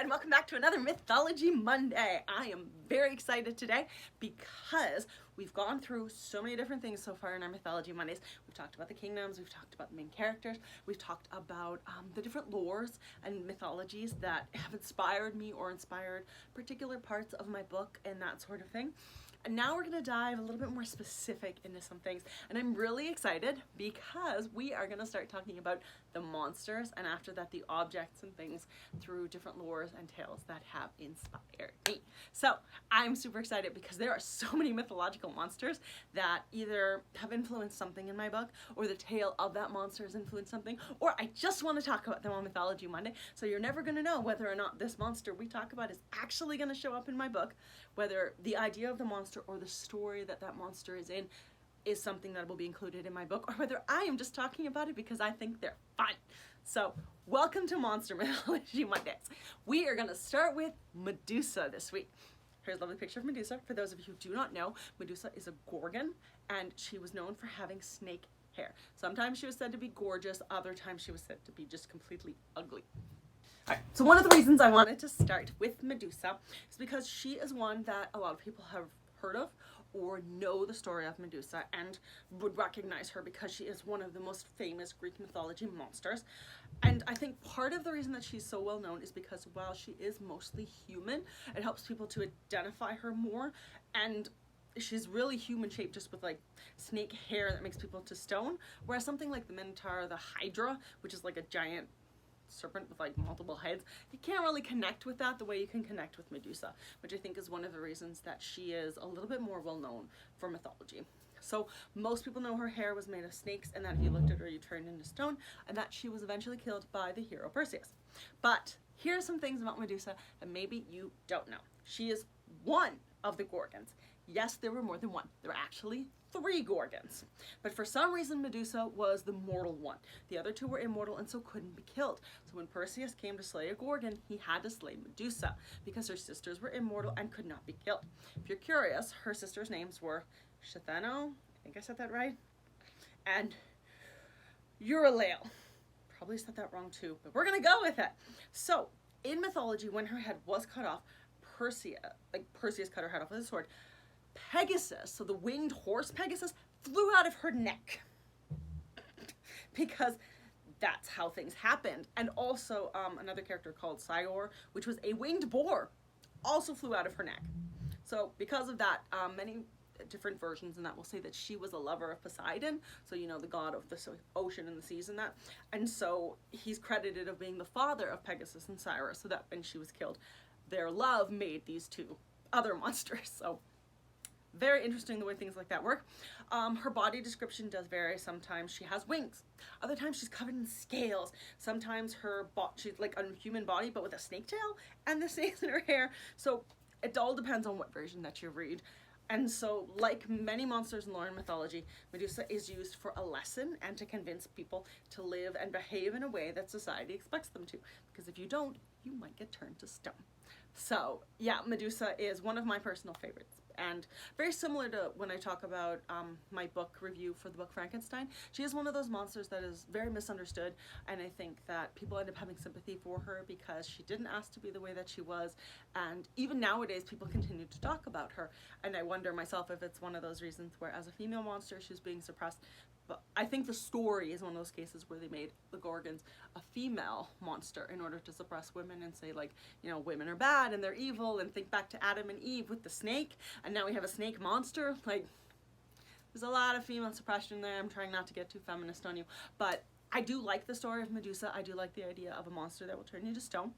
and welcome back to another Mythology Monday. I am very excited today because we've gone through so many different things so far in our Mythology Mondays. We've talked about the kingdoms, we've talked about the main characters, we've talked about the different lores and mythologies that have inspired me or inspired particular parts of my book and that sort of thing. And now we're going to dive a little bit more specific into some things. And I'm really excited because we are going to start talking about the monsters and after that the objects and things through different lores and tales that have inspired me. So I'm super excited because there are so many mythological monsters that either have influenced something in my book or the tale of that monster has influenced something, or I just want to talk about them on Mythology Monday. So you're never going to know whether or not this monster we talk about is actually going to show up in my book, whether the idea of the monster or the story that that monster is in is something that will be included in my book, or whether I am just talking about it because I think they're fun. So welcome to Monster Mythology Mondays. We are going to start with Medusa this week. Here's a lovely picture of Medusa. For those of you who do not know, Medusa is a gorgon and she was known for having snake hair. Sometimes she was said to be gorgeous, other times she was said to be just completely ugly. Alright, so one of the reasons I wanted to start with Medusa is because she is one that a lot of people have heard of or know the story of Medusa and would recognize her because she is one of the most famous Greek mythology monsters. And I think part of the reason that she's so well known is because while she is mostly human, it helps people to identify her more, and she's really human shaped, just with like snake hair that makes people to stone, whereas something like the Minotaur, the Hydra, which is like a giant serpent with like multiple heads, you can't really connect with that the way you can connect with Medusa, which I think is one of the reasons that she is a little bit more well known for mythology. So most people know her hair was made of snakes and that if you looked at her you turned into stone, and that she was eventually killed by the hero Perseus. But here are some things about Medusa that maybe you don't know. She is one of the Gorgons. Yes, there were more than one. There were actually 3 Gorgons. But for some reason, Medusa was the mortal one. The other 2 were immortal and so couldn't be killed. So when Perseus came to slay a Gorgon, he had to slay Medusa because her sisters were immortal and could not be killed. If you're curious, her sisters' names were Shethano, I think I said that right, and Euryale. Probably said that wrong too, but we're gonna go with it. So in mythology, when her head was cut off, Perseus cut her head off with a sword. Pegasus, so the winged horse Pegasus, flew out of her neck because that's how things happened. And also another character called Heir, which was a winged boar, also flew out of her neck. So because of that, many different versions and that will say that she was a lover of Poseidon, so you know, the god of the ocean and the seas and that, and so he's credited of being the father of Pegasus and Heir, so that when she was killed, their love made these 2 other monsters. So very interesting the way things like that work. Her body description does vary. Sometimes she has wings, other times she's covered in scales, sometimes she's like a human body but with a snake tail and the snakes in her hair. So it all depends on what version that you read. And so, like many monsters in lore and mythology, Medusa is used for a lesson and to convince people to live and behave in a way that society expects them to. Because if you don't, you might get turned to stone. So yeah, Medusa is one of my personal favorites. And very similar to when I talk about my book review for the book Frankenstein, she is one of those monsters that is very misunderstood, and I think that people end up having sympathy for her because she didn't ask to be the way that she was, and even nowadays people continue to talk about her, and I wonder myself if it's one of those reasons where as a female monster she's being suppressed. But I think the story is one of those cases where they made the Gorgons a female monster in order to suppress women and say, like, you know, women are bad and they're evil, and think back to Adam and Eve with the snake, and now we have a snake monster. Like, there's a lot of female suppression there. I'm trying not to get too feminist on you, but I do like the story of Medusa. I do like the idea of a monster that will turn you to stone,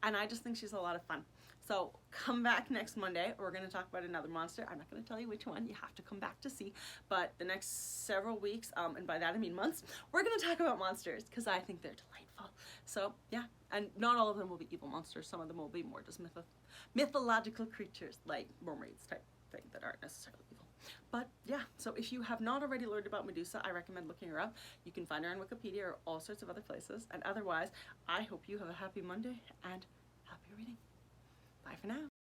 and I just think she's a lot of fun. So come back next Monday. We're going to talk about another monster. I'm not going to tell you which one. You have to come back to see. But the next several weeks, and by that I mean months, we're going to talk about monsters because I think they're delightful. So yeah, and not all of them will be evil monsters. Some of them will be more just mythological creatures like mermaids type thing that aren't necessarily evil. But yeah, so if you have not already learned about Medusa, I recommend looking her up. You can find her on Wikipedia or all sorts of other places. And otherwise, I hope you have a happy Monday and happy reading. Bye for now.